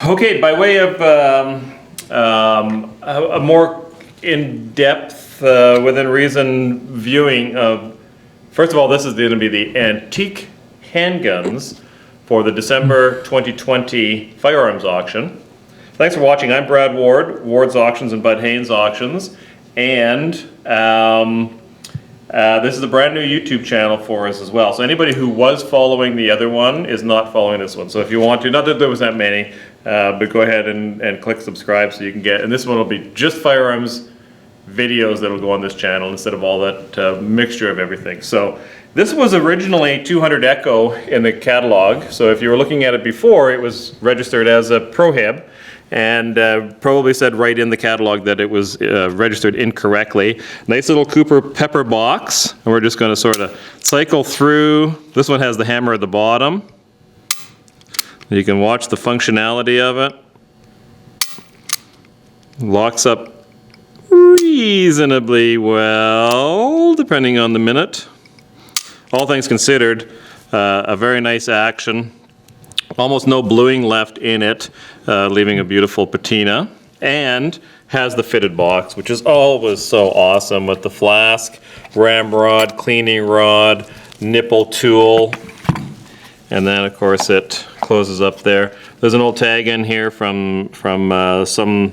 Okay, by way of a more in-depth, within reason viewing of, first of all, this is going to be the antique handguns for the December 2020 Firearms Auction. Thanks for watching. I'm Brad Ward, Ward's Auctions and Bud Haynes Auctions, and this is a brand new YouTube channel for us as well. So anybody who was following the other one is not following this one. So if you want to, not that there was that many, but go ahead and click subscribe so you can get, and this one will be just firearms videos that'll go on this channel instead of all that mixture of everything. So this was originally 200 Echo in the catalog. So if you were looking at it before, it was registered as a prohib, and probably said right in the catalog that it was registered incorrectly. Nice little Cooper pepper box, and we're just going to sort of cycle through. This one has the hammer at the bottom. You can watch the functionality of it. Locks up reasonably well, depending on the minute. All things considered, a very nice action. Almost no bluing left in it, leaving a beautiful patina, and has the fitted box, which is always so awesome, with the flask, ramrod, cleaning rod, nipple tool, and then of course it closes up there. There's an old tag in here from some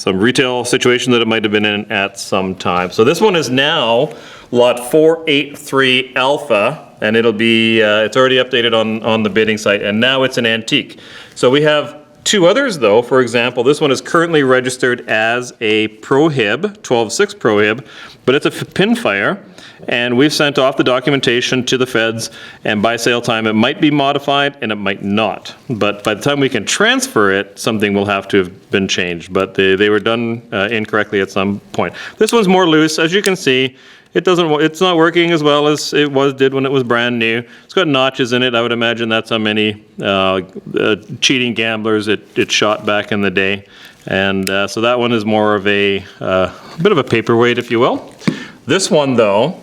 retail situation that it might have been in at some time. So this one is now lot 483 Alpha, and it'll be, it's already updated on the bidding site, and now it's an antique. So we have two others though. For example, this one is currently registered as a prohib, 12.6 prohib, but it's a pinfire, and we've sent off the documentation to the feds, and by sale time it might be modified and it might not. But by the time we can transfer it, something will have to have been changed, but they were done incorrectly at some point. This one's more loose, as you can see. It's not working as well as it did when it was brand new. It's got notches in it. I would imagine that's how many cheating gamblers it shot back in the day. And so that one is more of a bit of a paperweight, if you will. This one though,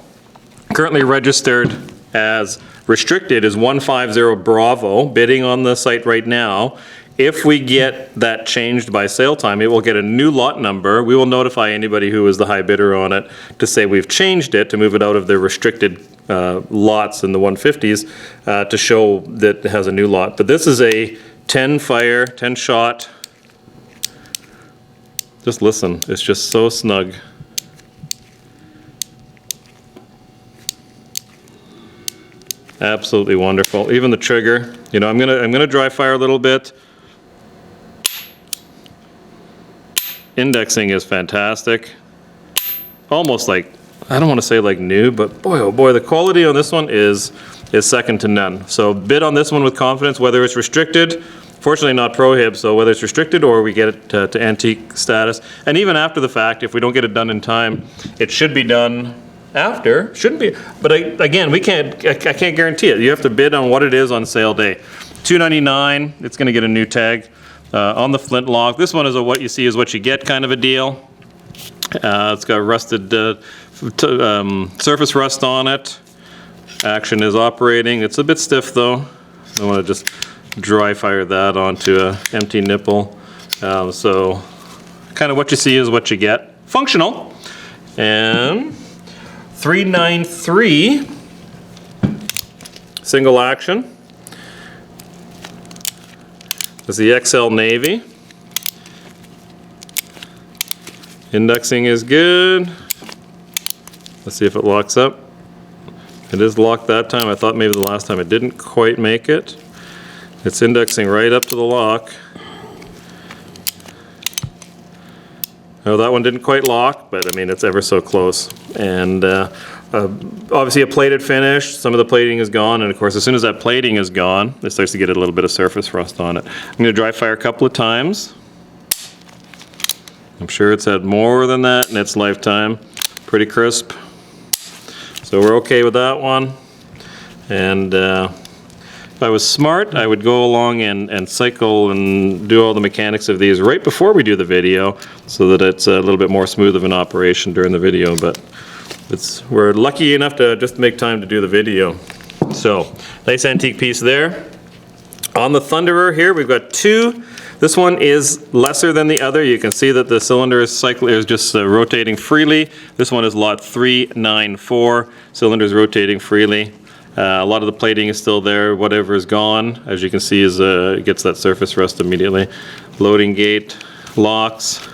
currently registered as restricted, is 150 Bravo, bidding on the site right now. If we get that changed by sale time, it will get a new lot number. We will notify anybody who is the high bidder on it to say we've changed it, to move it out of the restricted lots in the 150s to show that it has a new lot. But this is a 10 fire, 10 shot. Just listen, it's just so snug. Absolutely wonderful. Even the trigger, you know, I'm gonna dry fire a little bit. Indexing is fantastic. Almost like, I don't want to say like new, but boy oh boy, the quality on this one is second to none. So bid on this one with confidence, whether it's restricted, fortunately not prohib, so whether it's restricted or we get it to antique status. And even after the fact, if we don't get it done in time, it should be done after, shouldn't be, but again, I can't guarantee it. You have to bid on what it is on sale day. $2.99, it's gonna get a new tag. On the flintlock, this one is a what you see is what you get kind of a deal. It's got rusted surface rust on it. Action is operating. It's a bit stiff though. I want to just dry fire that onto an empty nipple. So kind of what you see is what you get. Functional. And 393 single action. This is the XL Navy. Indexing is good. Let's see if it locks up. It is locked that time. I thought maybe the last time it didn't quite make it. It's indexing right up to the lock. Oh, that one didn't quite lock, but I mean, it's ever so close. And obviously a plated finish. Some of the plating is gone, and of course, as soon as that plating is gone, it starts to get a little bit of surface rust on it. I'm going to dry fire a couple of times. I'm sure it's had more than that in its lifetime. Pretty crisp. So we're okay with that one. And if I was smart, I would go along and cycle and do all the mechanics of these right before we do the video, so that it's a little bit more smooth of an operation during the video. But we're lucky enough to just make time to do the video. So, nice antique piece there. On the Thunderer here, we've got two This one is lesser than the other. You can see that the cylinder is just rotating freely. This one is lot 394. Cylinder's rotating freely. A lot of the plating is still there. Whatever is gone, as you can see, is gets that surface rust immediately. Loading gate locks.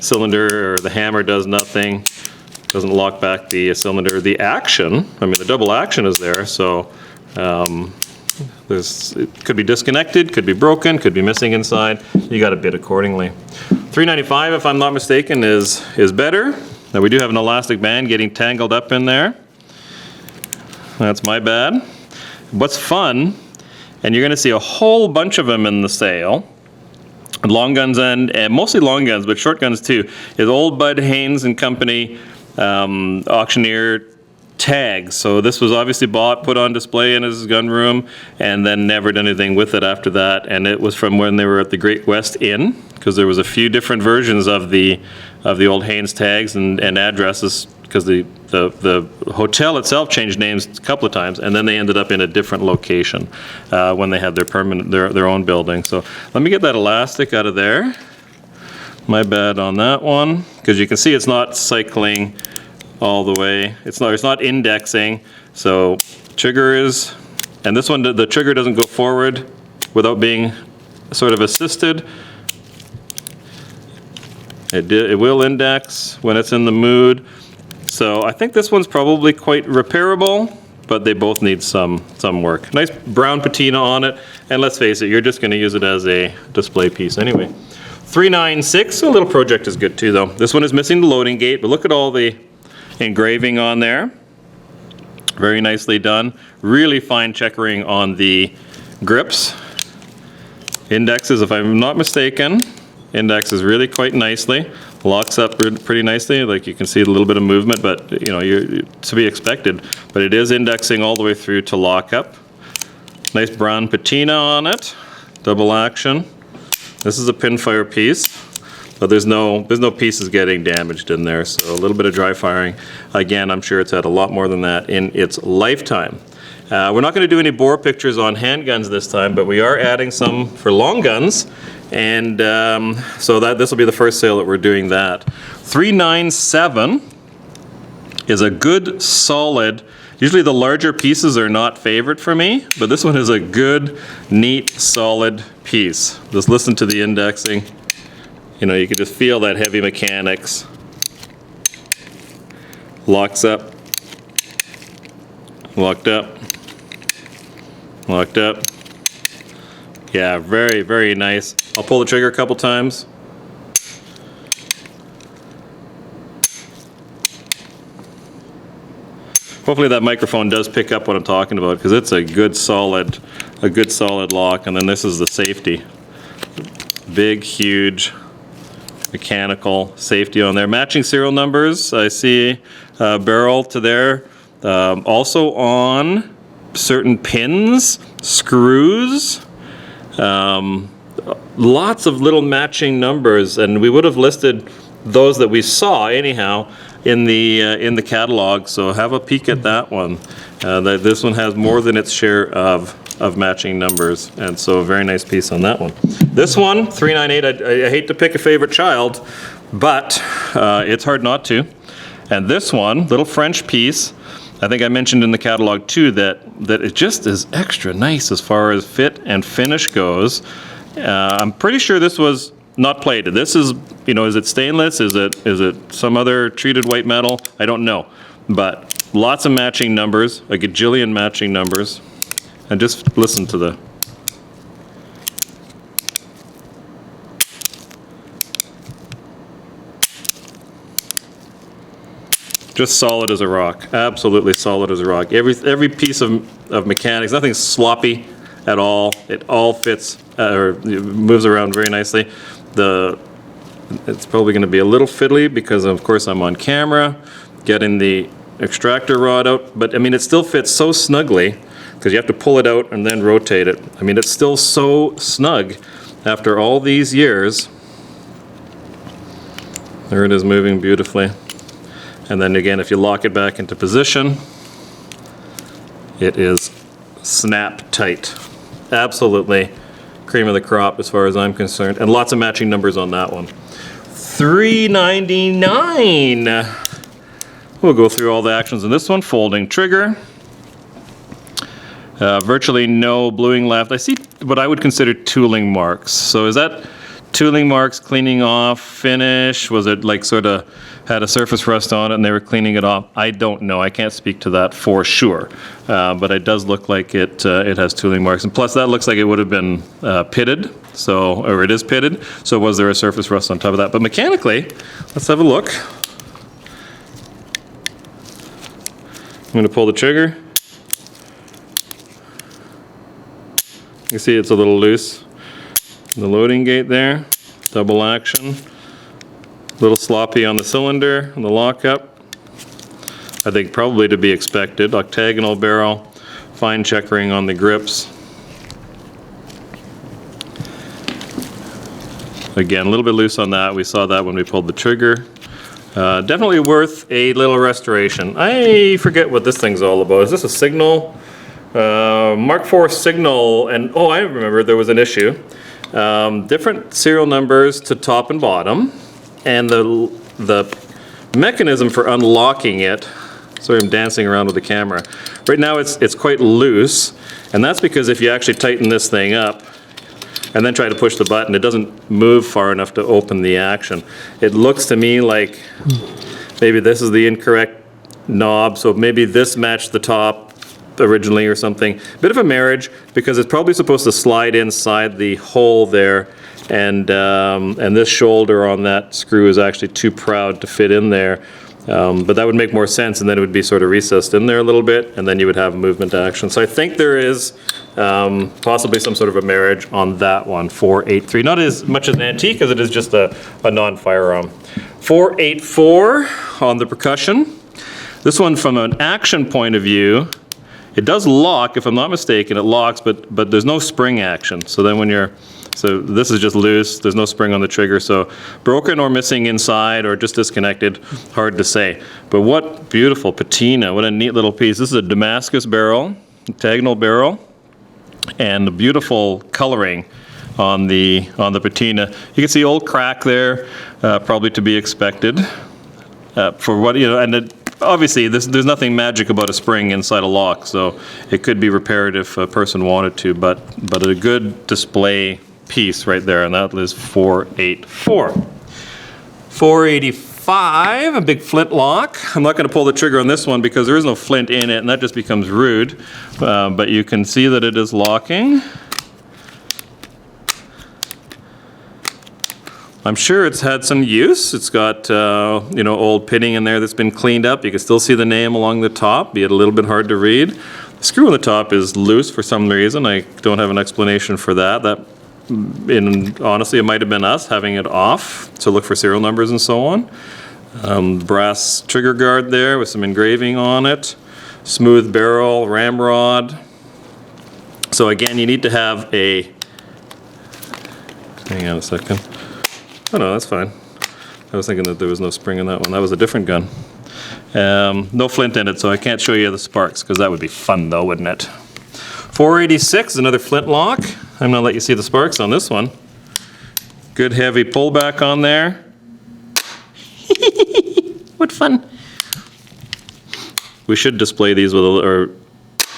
Cylinder or the hammer does nothing. Doesn't lock back the cylinder. The action, I mean the double action is there, so it could be disconnected, could be broken, could be missing inside. You got to bid accordingly. $395, if I'm not mistaken, is better. Now we do have an elastic band getting tangled up in there. That's my bad. What's fun, and you're going to see a whole bunch of them in the sale, long guns and mostly long guns, but short guns too, is old Bud Haynes and Company auctioneer tags. So this was obviously bought, put on display in his gun room, and then never done anything with it after that. And it was from when they were at the Great West Inn, because there was a few different versions of the old Haynes tags and addresses, because the hotel itself changed names a couple of times, and then they ended up in a different location when they had their own building. So let me get that elastic out of there. My bad on that one, because you can see it's not cycling all the way. It's not indexing. So trigger is, and this one, the trigger doesn't go forward without being sort of assisted. It will index when it's in the mood. So I think this one's probably quite repairable, but they both need some work. Nice brown patina on it, and let's face it, you're just going to use it as a display piece anyway. $396, a little project is good too though. This one is missing the loading gate, but look at all the engraving on there. Very nicely done. Really fine checkering on the grips. Indexes, if I'm not mistaken, indexes really quite nicely. Locks up pretty nicely, like you can see a little bit of movement, but you know, you're to be expected. But it is indexing all the way through to lock up. Nice brown patina on it, double action. This is a pinfire piece, but there's no pieces getting damaged in there, so a little bit of dry firing. Again, I'm sure it's had a lot more than that in its lifetime. We're not going to do any bore pictures on handguns this time, but we are adding some for long guns. And so this will be the first sale that we're doing that. $397 is a good solid, usually the larger pieces are not favorite for me, but this one is a good, neat, solid piece. Just listen to the indexing. You know, you can just feel that heavy mechanics. Locks up, locked up, locked up. Yeah, very, very nice. I'll pull the trigger a couple times. Hopefully that microphone does pick up what I'm talking about, because it's a good solid lock. And then this is the safety. Big, huge mechanical safety on there. Matching serial numbers. I see barrel to there. Also on certain pins, screws. Lots of little matching numbers, and we would have listed those that we saw anyhow in the catalog, so have a peek at that one. This one has more than its share of matching numbers, and so a very nice piece on that one. This one, $398, I hate to pick a favorite child, but it's hard not to. And this one, little French piece, I think I mentioned in the catalog too that it just is extra nice as far as fit and finish goes. I'm pretty sure this was not plated. This is, you know, is it stainless? Is it some other treated white metal? I don't know. But lots of matching numbers, a gajillion matching numbers. And just listen to the... Just solid as a rock, absolutely solid as a rock. Every piece of mechanics, nothing sloppy at all. It all fits or moves around very nicely. It's probably going to be a little fiddly because of course I'm on camera, getting the extractor rod out. But I mean, it still fits so snugly because you have to pull it out and then rotate it. I mean, it's still so snug after all these years. There it is, moving beautifully. And then again, if you lock it back into position, it is snap tight. Absolutely cream of the crop as far as I'm concerned, and lots of matching numbers on that one. $3.99. We'll go through all the actions in this one. Folding trigger. Virtually no bluing left. I see what I would consider tooling marks. So is that tooling marks, cleaning off, finish? Was it like sort of had a surface rust on it and they were cleaning it off? I don't know. I can't speak to that for sure. But it does look like it has tooling marks. And plus that looks like it would have been pitted. So, or it is pitted. So was there a surface rust on top of that? But mechanically, let's have a look. I'm going to pull the trigger. You see it's a little loose. The loading gate there, double action. A little sloppy on the cylinder and the lockup. I think probably to be expected. Octagonal barrel, fine checkering on the grips. Again, a little bit loose on that. We saw that when we pulled the trigger. Definitely worth a little restoration. I forget what this thing's all about. Is this a signal? Mark IV signal, and oh, I remember there was an issue. Different serial numbers to top and bottom, and the mechanism for unlocking it. Sorry, I'm dancing around with the camera. Right now it's quite loose, and that's because if you actually tighten this thing up and then try to push the button, it doesn't move far enough to open the action. It looks to me like maybe this is the incorrect knob, so maybe this matched the top originally or something. Bit of a marriage, because it's probably supposed to slide inside the hole there, and this shoulder on that screw is actually too proud to fit in there. But that would make more sense, and then it would be sort of recessed in there a little bit, and then you would have movement action. So I think there is possibly some sort of a marriage on that one, 483. Not as much as an antique as it is just a non-firearm. 484 on the percussion. This one, from an action point of view, it does lock, if I'm not mistaken, it locks, but there's no spring action. So then when so this is just loose, there's no spring on the trigger, so broken or missing inside or just disconnected, hard to say. But what beautiful patina, what a neat little piece. This is a Damascus barrel, octagonal barrel, and the beautiful coloring on the patina. You can see old crack there, probably to be expected. For what, and obviously there's nothing magic about a spring inside a lock, so it could be repaired if a person wanted to, but a good display piece right there, and that is 484. 485, a big flint lock. I'm not going to pull the trigger on this one because there is no flint in it, and that just becomes rude, but you can see that it is locking. I'm sure it's had some use. It's got old pitting in there that's been cleaned up. You can still see the name along the top, be it a little bit hard to read. The screw on the top is loose for some reason. I don't have an explanation for that. Honestly, it might have been us having it off to look for serial numbers and so on. Brass trigger guard there with some engraving on it. Smooth barrel, ramrod. So again, you need to have a, hang on a second. Oh no, that's fine. I was thinking that there was no spring in that one. That was a different gun. No flint in it, so I can't show you the sparks, because that would be fun though, wouldn't it? 486 is another flint lock. I'm gonna let you see the sparks on this one. Good heavy pullback on there. What fun. We should display these with or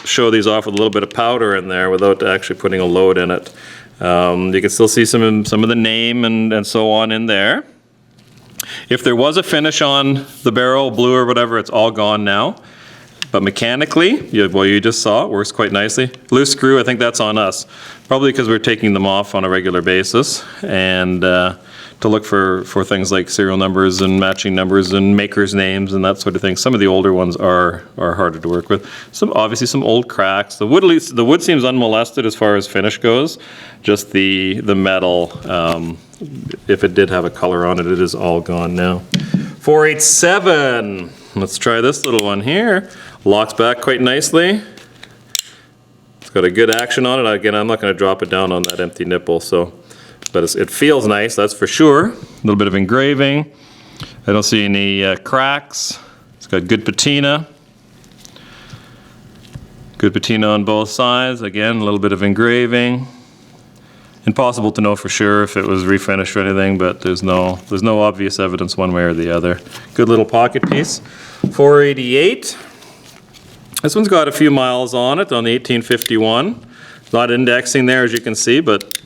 show these off with a little bit of powder in there without actually putting a load in it. You can still see some of the name and so on in there. If there was a finish on the barrel, blue or whatever, it's all gone now. But mechanically, you just saw it works quite nicely. Loose screw, I think that's on us. Probably because we're taking them off on a regular basis, and to look for things like serial numbers and matching numbers and makers' names and that sort of thing. Some of the older ones are harder to work with. Obviously some old cracks. The wood seems unmolested as far as finish goes. Just the metal, if it did have a color on it, it is all gone now. 487. Let's try this little one here. Locks back quite nicely. It's got a good action on it. Again, I'm not going to drop it down on that empty nipple, but it feels nice, that's for sure. A little bit of engraving. I don't see any cracks. It's got good patina. Good patina on both sides. Again, a little bit of engraving. Impossible to know for sure if it was refinished or anything, but there's no obvious evidence one way or the other. Good little pocket piece. 488. This one's got a few miles on it, on the 1851. Not indexing there, as you can see, but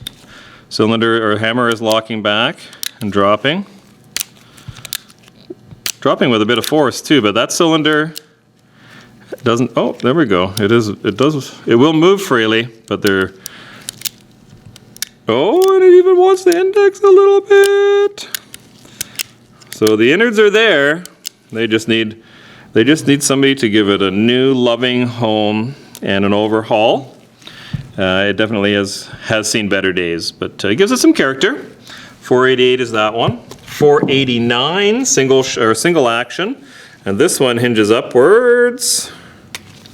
cylinder or hammer is locking back and dropping. Dropping with a bit of force too, but that cylinder doesn't, oh, there we go. It will move freely, but they're, oh, and it even wants to index a little bit. So the innards are there. They just need somebody to give it a new loving home and an overhaul. It definitely has seen better days, but it gives it some character. 488 is that one. 489, single action, and this one hinges upwards.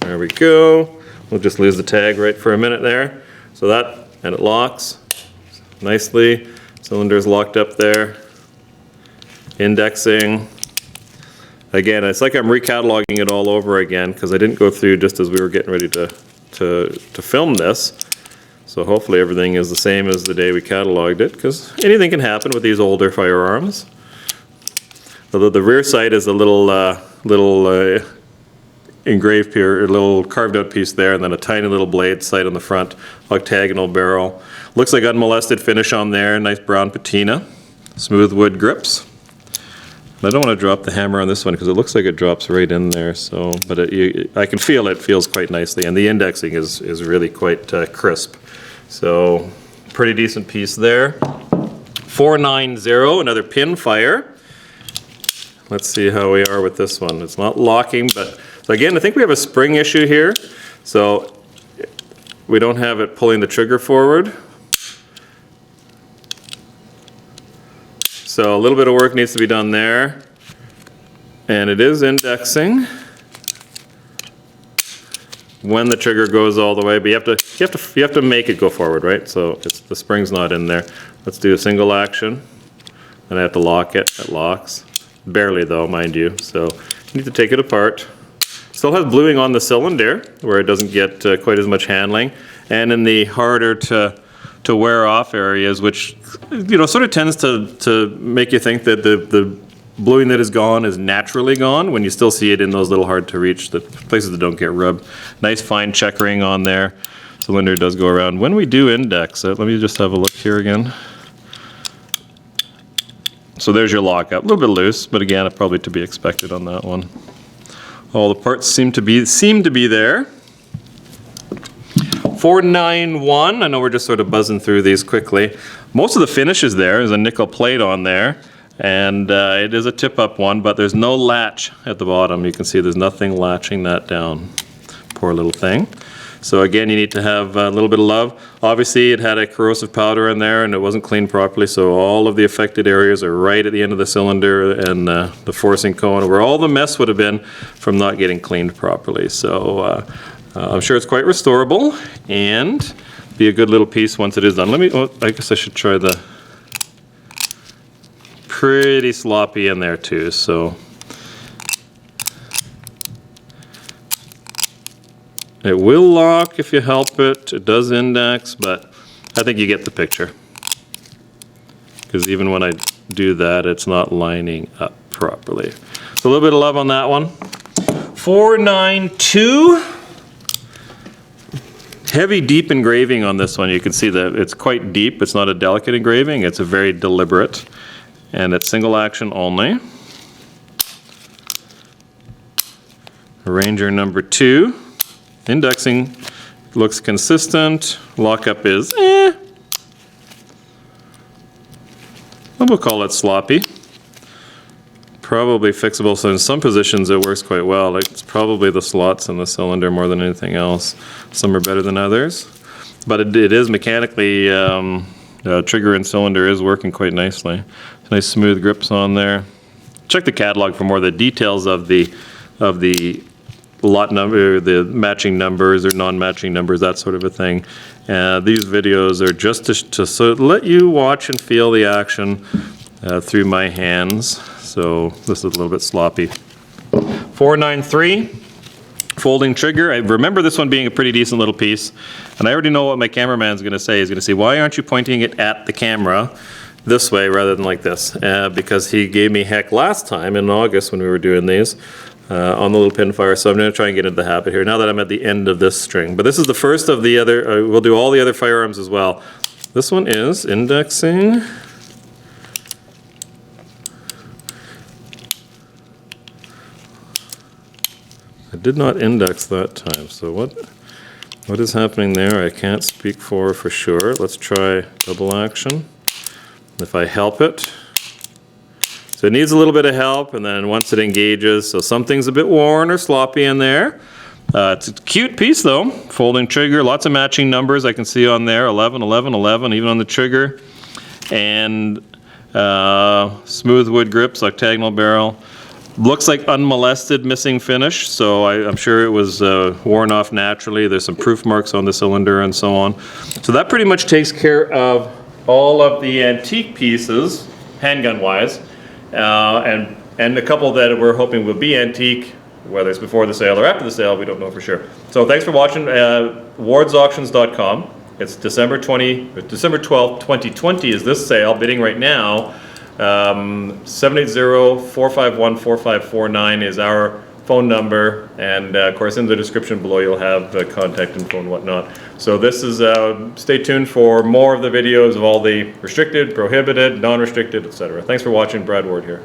There we go. We'll just lose the tag right for a minute there. So that, and it locks nicely. Cylinder's locked up there. Indexing. Again, it's like I'm recataloging it all over again because I didn't go through just as we were getting ready to film this. So hopefully everything is the same as the day we cataloged it, because anything can happen with these older firearms. Although the rear sight is a little engraved here, a little carved out piece there, and then a tiny little blade sight on the front, octagonal barrel. Looks like unmolested finish on there, nice brown patina, smooth wood grips. I don't want to drop the hammer on this one because it looks like it drops right in there. So, but I can feel it feels quite nicely, and the indexing is really quite crisp. So, pretty decent piece there. 490, another pin fire. Let's see how we are with this one. It's not locking, but so again, I think we have a spring issue here. So we don't have it pulling the trigger forward. So a little bit of work needs to be done there. And it is indexing when the trigger goes all the way, but you have to make it go forward, right? So the spring's not in there. Let's do a single action. And I have to lock it. It locks. Barely though, mind you. So you need to take it apart. Still has bluing on the cylinder where it doesn't get quite as much handling, and in the harder to wear off areas, which sort of tends to make you think that the bluing that is gone is naturally gone when you still see it in those little hard to reach, the places that don't get rubbed. Nice fine checkering on there. Cylinder does go around. When we do index it, let me just have a look here again. So there's your lockup. A little bit loose, but again, probably to be expected on that one. All the parts seem to be there. 491, I know we're just sort of buzzing through these quickly. Most of the finish is there. There's a nickel plate on there, and it is a tip-up one, but there's no latch at the bottom. You can see there's nothing latching that down. Poor little thing. So again, you need to have a little bit of love. Obviously, it had a corrosive powder in there and it wasn't cleaned properly, so all of the affected areas are right at the end of the cylinder and the forcing cone, where all the mess would have been from not getting cleaned properly. So I'm sure it's quite restorable and be a good little piece once it is done. I guess I should try the pretty sloppy in there too. So it will lock if you help it. It does index, but I think you get the picture. Because even when I do that, it's not lining up properly. So a little bit of love on that one. 492. Heavy, deep engraving on this one. You can see that it's quite deep. It's not a delicate engraving. It's a very deliberate. And it's single action only. Ranger number 2. Indexing looks consistent. Lockup is we'll call it sloppy. Probably fixable, so in some positions it works quite well. Like it's probably the slots in the cylinder more than anything else. Some are better than others. But it is mechanically, trigger and cylinder is working quite nicely. Nice smooth grips on there. Check the catalog for more of the details of the lot number, the matching numbers or non-matching numbers, that sort of a thing. These videos are just to let you watch and feel the action through my hands. So this is a little bit sloppy. 493, Folding trigger. I remember this one being a pretty decent little piece, and I already know what my cameraman's going to say. He's going to say, why aren't you pointing it at the camera this way rather than like this? Because he gave me heck last time in August when we were doing these on the little pinfire, so I'm going to try and get into the habit here now that I'm at the end of this string. But this is the first of the other, we'll do all the other firearms as well. This one is indexing. I did not index that time, so what is happening there? I can't speak for sure. Let's try double action. If I help it. So it needs a little bit of help, and then once it engages, so something's a bit worn or sloppy in there. It's a cute piece though. Folding trigger, lots of matching numbers I can see on there, 11, 11, 11, even on the trigger. And smooth wood grips, octagonal barrel. Looks like unmolested missing finish, so I'm sure it was worn off naturally. There's some proof marks on the cylinder and so on. So that pretty much takes care of all of the antique pieces, handgun-wise, and a couple that we're hoping will be antique, whether it's before the sale or after the sale, we don't know for sure. So thanks for watching. wardsauctions.com. It's December 12th, 2020 is this sale, bidding right now. 780-451-4549 is our phone number, and of course in the description below you'll have contact info and whatnot. So this is, stay tuned for more of the videos of all the restricted, prohibited, non-restricted, etc. Thanks for watching. Brad Ward here.